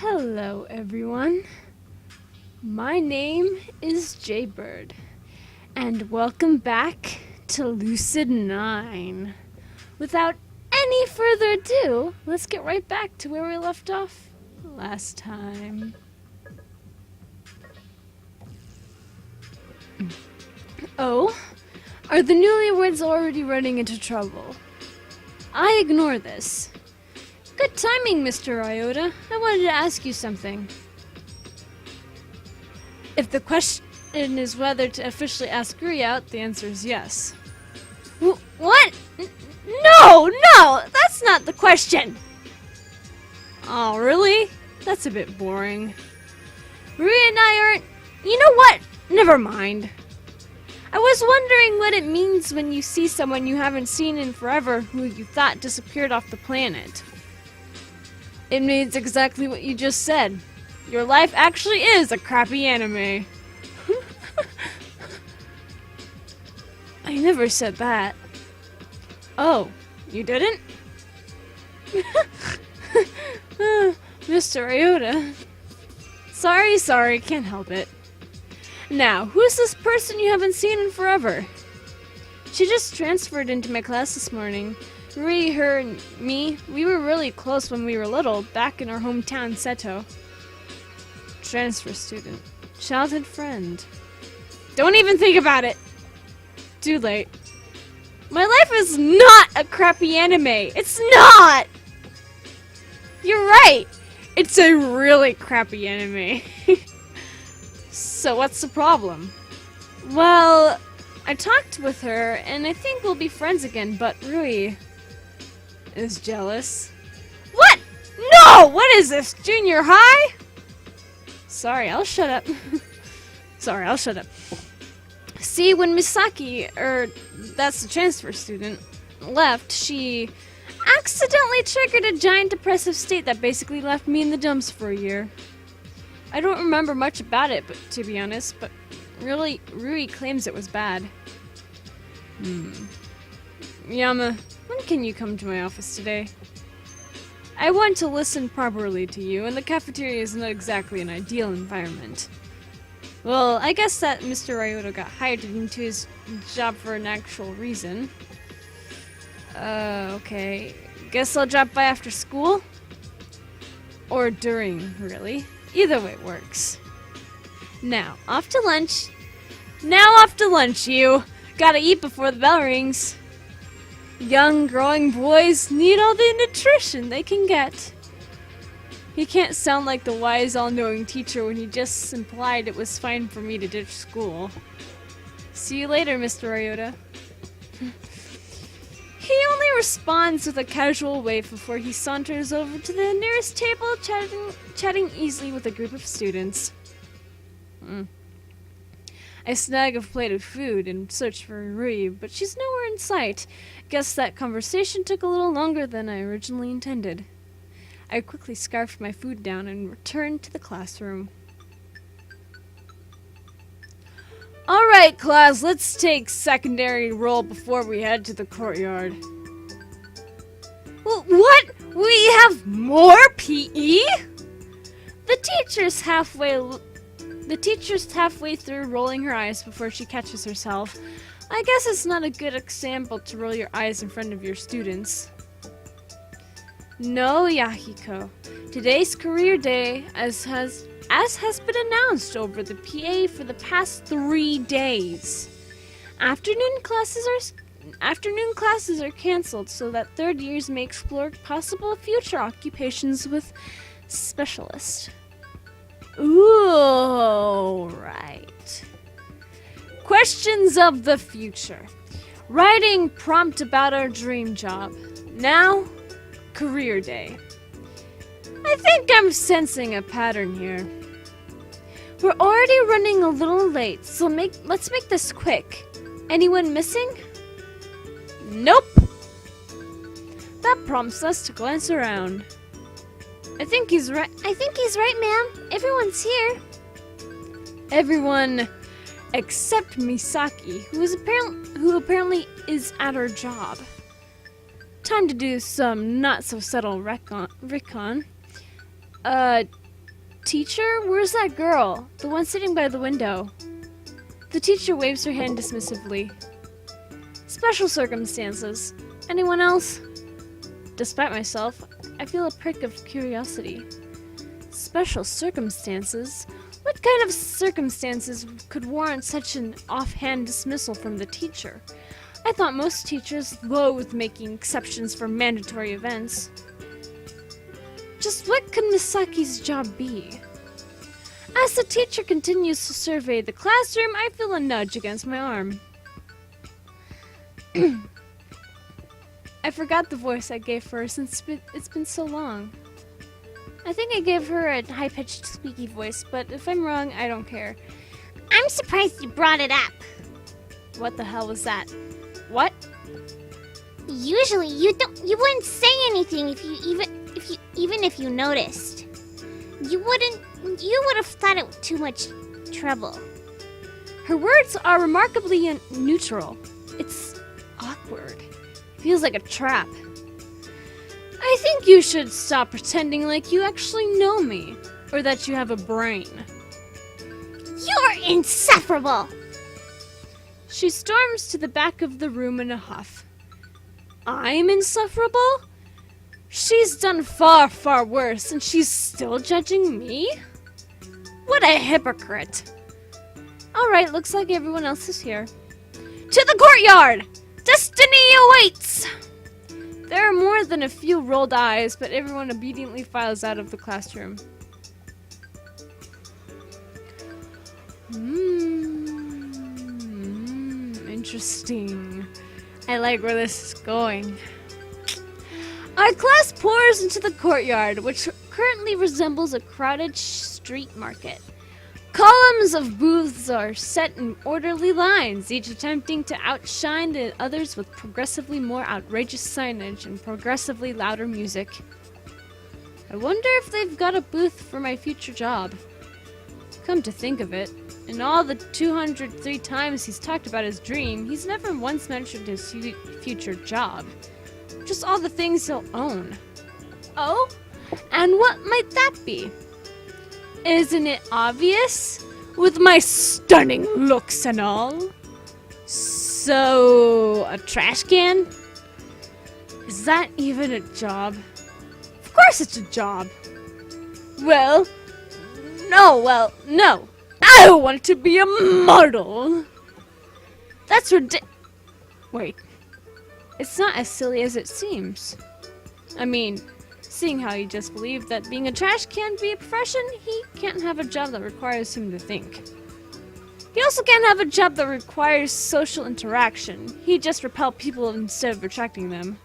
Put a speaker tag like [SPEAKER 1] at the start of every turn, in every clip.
[SPEAKER 1] Hello, everyone. My name is Jaybird, and welcome back to Lucid9. Without any further ado, let's get right back to where we left off last time. Oh, are the newlyweds already running into trouble? I ignore this. Good timing, Mr. Iota. I wanted to ask you something. If the question is whether to officially ask Rui out, the answer is yes. What? No! That's not the question! Oh, really? That's a bit boring. Rui and I aren't... You know what? Never mind. I was wondering what it means when you see someone you haven't seen in forever who you thought disappeared off the planet. It means exactly what you just said. Your life actually is a crappy anime. I never said that. Oh, you didn't? Mr. Iota. Sorry, can't help it. Now, who's this person you haven't seen in forever? She just transferred into my class this morning. Rui, her, and me, we were really close when we were little, back in our hometown, Seto. Transfer student. Childhood friend. Don't even think about it! Too late. My life is not a crappy anime! It's not! You're right! It's a really crappy anime. So what's the problem? Well, I talked with her, and I think we'll be friends again, but Rui is jealous. What? No! What is this, junior high? Sorry, I'll shut up. See, when Misaki, that's the transfer student, left, she accidentally triggered a giant depressive state that basically left me in the dumps for a year. I don't remember much about it, but to be honest, but really, Rui claims it was bad. Yama, when can you come to my office today? I want to listen properly to you, and the cafeteria is not exactly an ideal environment. Well, I guess that Mr. Ryota got hired into his job for an actual reason. Okay. Guess I'll drop by after school? Or during, really. Either way works. Now, off to lunch. You! Gotta eat before the bell rings. Young, growing boys need all the nutrition they can get. He can't sound like the wise, all-knowing teacher when he just implied it was fine for me to ditch school. See you later, Mr. Ryota. He only responds with a casual wave before he saunters over to the nearest table, chatting easily with a group of students. I snag a plate of food and search for Rui, but she's nowhere in sight. Guess that conversation took a little longer than I originally intended. I quickly scarfed my food down and returned to the classroom. Alright, class, let's take secondary roll before we head to the courtyard. What? We have more PE? The teacher's halfway through rolling her eyes before she catches herself. I guess it's not a good example to roll your eyes in front of your students. No, Yahiko. Today's career day, as has been announced over the PA for the past 3 days. Afternoon classes are cancelled so that third years may explore possible future occupations with specialists. Ooh, right. Questions of the future. Writing prompt about our dream job. Now, career day. I think I'm sensing a pattern here. We're already running a little late, so let's make this quick. Anyone missing? Nope. That prompts us to glance around. I think he's right, ma'am. Everyone's here. Everyone except Misaki, who apparently is at her job. Time to do some not so subtle recon. Teacher, where's that girl? The one sitting by the window. The teacher waves her hand dismissively. Special circumstances. Anyone else? Despite myself, I feel a prick of curiosity. Special circumstances? What kind of circumstances could warrant such an offhand dismissal from the teacher? I thought most teachers loathed making exceptions for mandatory events. Just what could Misaki's job be? As the teacher continues to survey the classroom, I feel a nudge against my arm. I forgot the voice I gave her since it's been so long. I think I gave her a high-pitched squeaky voice, but if I'm wrong, I don't care.
[SPEAKER 2] I'm surprised you brought it up.
[SPEAKER 1] What the hell was that? What?
[SPEAKER 2] Usually you wouldn't say anything even if you noticed. You would have thought it was too much trouble.
[SPEAKER 1] Her words are remarkably neutral. It's awkward. Feels like a trap. I think you should stop pretending like you actually know me, or that you have a brain.
[SPEAKER 2] You're insufferable!
[SPEAKER 1] She storms to the back of the room in a huff. I'm insufferable? She's done far, far worse, and she's still judging me? What a hypocrite. Alright, looks like everyone else is here. To the courtyard! Destiny awaits! There are more than a few rolled eyes, but everyone obediently files out of the classroom. Interesting. I like where this is going. Our class pours into the courtyard, which currently resembles a crowded street market. Columns of booths are set in orderly lines, each attempting to outshine the others with progressively more outrageous signage and progressively louder music. I wonder if they've got a booth for my future job. Come to think of it, in all the 203 times he's talked about his dream, he's never once mentioned his future job. Just all the things he'll own. Oh? And what might that be? Isn't it obvious? With my stunning looks and all. So, a trash can? Is that even a job? Of course it's a job. No. I want to be a model. That's Wait. It's not as silly as it seems. I mean, seeing how he just believed that being a trash can be a profession, he can't have a job that requires him to think. He also can't have a job that requires social interaction. He just repel people instead of attracting them.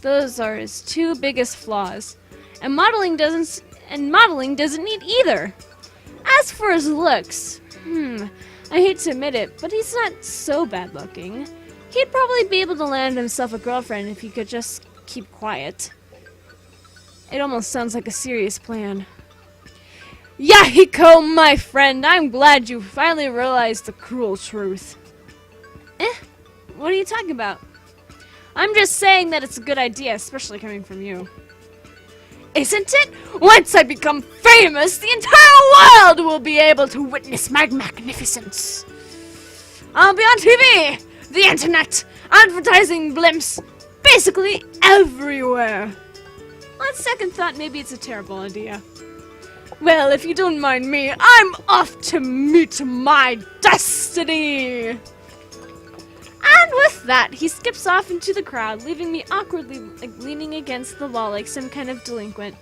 [SPEAKER 1] Those are his two biggest flaws. And modeling doesn't need either. As for his looks, I hate to admit it, but he's not so bad looking. He'd probably be able to land himself a girlfriend if he could just keep quiet. It almost sounds like a serious plan. Yahiko, my friend, I'm glad you finally realized the cruel truth. What are you talking about? I'm just saying that it's a good idea, especially coming from you. Isn't it? Once I become famous, the entire world will be able to witness my magnificence. I'll be on TV, the internet, advertising blimps, basically everywhere. On second thought, maybe it's a terrible idea. Well, if you don't mind me, I'm off to meet my destiny! And with that, he skips off into the crowd, leaving me awkwardly leaning against the wall like some kind of delinquent.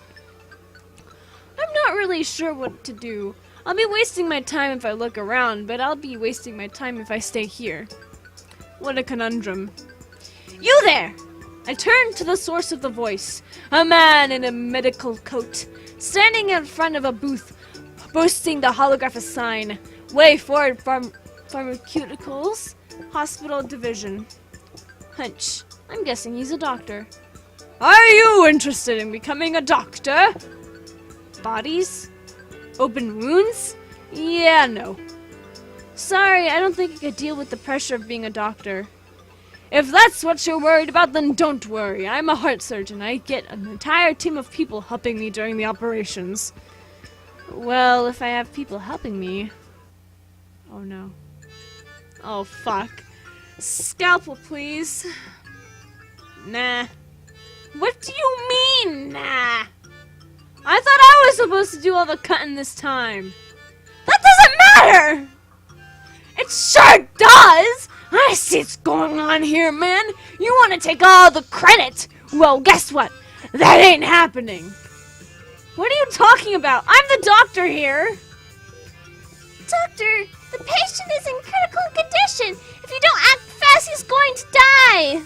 [SPEAKER 1] I'm not really sure what to do. I'll be wasting my time if I look around, but I'll be wasting my time if I stay here. What a conundrum. You there! I turned to the source of the voice, a man in a medical coat, standing in front of a booth, boasting the holographic sign, Way Forward Pharmaceuticals, Hospital Division. Hunch. I'm guessing he's a doctor. Are you interested in becoming a doctor? Bodies? Open wounds? Yeah, no. Sorry, I don't think I could deal with the pressure of being a doctor. If that's what you're worried about, then don't worry. I'm a heart surgeon. I get an entire team of people helping me during the operations. Well, if I have people helping me. Oh no. Oh fuck. Scalpel, please. Nah. What do you mean, nah? I thought I was supposed to do all the cutting this time. That doesn't matter! It sure does! I see what's going on here, man. You want to take all the credit. Well, guess what? That ain't happening. What are you talking about? I'm the doctor here.
[SPEAKER 2] Doctor, the patient is in critical condition. If you don't act fast, he's going to die.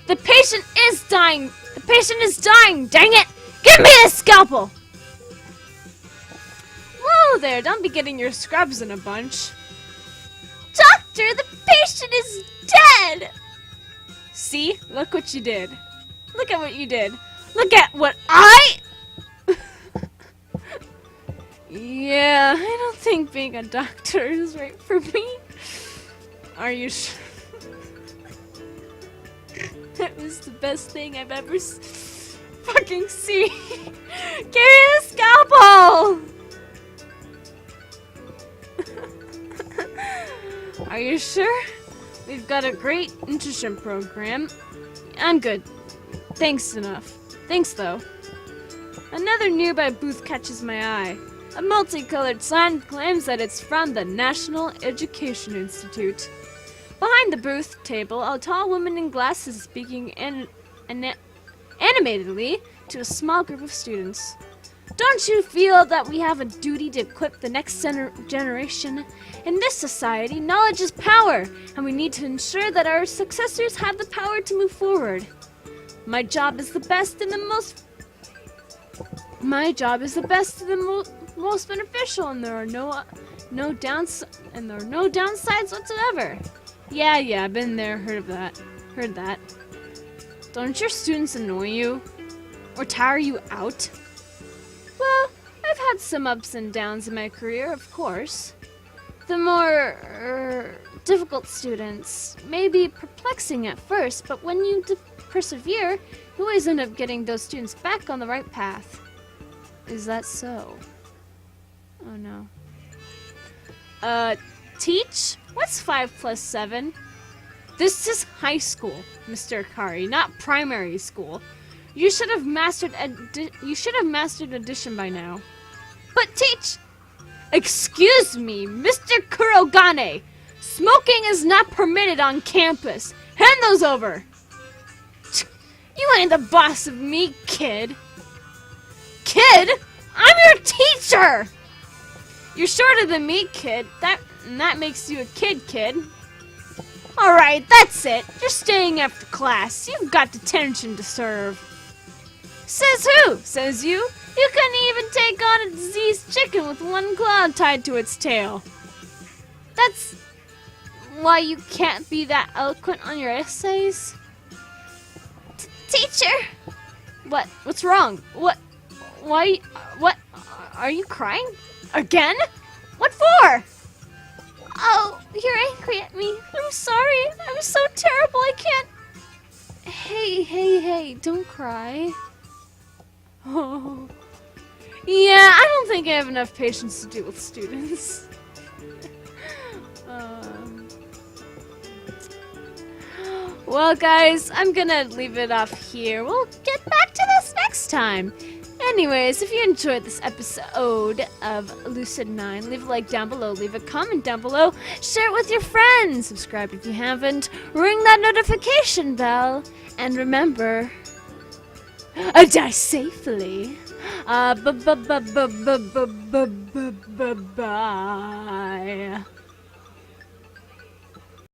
[SPEAKER 1] The patient is dying. The patient is dying. Dang it. Give me a scalpel. Whoa there. Don't be getting your scrubs in a bunch.
[SPEAKER 2] Doctor, the patient is dead.
[SPEAKER 1] See? Look what you did. Look at what you did. Look at what I... Yeah, I don't think being a doctor is right for me. Are you sure? That was the best thing I've ever fucking seen. Give me the scalpel! Are you sure? We've got a great internship program. I'm good. Thanks enough. Thanks though. Another nearby booth catches my eye. A multicolored sign claims that it's from the National Education Institute. Behind the booth table, a tall woman in glasses is speaking animatedly to a small group of students. Don't you feel that we have a duty to equip the next generation? In this society, knowledge is power, and we need to ensure that our successors have the power to move forward. My job is the best and the most most beneficial, and there are no downsides whatsoever. Yeah, I've been there, heard that. Don't your students annoy you? Or tire you out? Well, I've had some ups and downs in my career, of course. The more difficult students may be perplexing at first, but when you persevere, you always end up getting those students back on the right path. Is that so? Oh no. Teach? What's 5 plus 7? This is high school, Mr. Akari, not primary school. You should have mastered addition by now. But teach! Excuse me, Mr. Kurogane! Smoking is not permitted on campus. Hand those over! You ain't the boss of me, kid. Kid? I'm your teacher! You're shorter than me, kid. That makes you a kid. Alright, that's it. You're staying after class. You've got detention to serve. Says who? Says you? You couldn't even take on a diseased chicken with one claw tied to its tail. That's why you can't be that eloquent on your essays?
[SPEAKER 2] Teacher!
[SPEAKER 1] What? What's wrong? What? Why? What? Are you crying? Again? What for?
[SPEAKER 2] Oh, you're angry at me. I'm sorry. I'm so terrible. I can't.
[SPEAKER 1] Hey, don't cry. Oh. Yeah, I don't think I have enough patience to deal with students. Well, guys, I'm gonna leave it off here. We'll get back to this next time. Anyways, if you enjoyed this episode of Lucid9, leave a like down below, leave a comment down below, share it with your friends, subscribe if you haven't, ring that notification bell, and remember, die safely. Bye.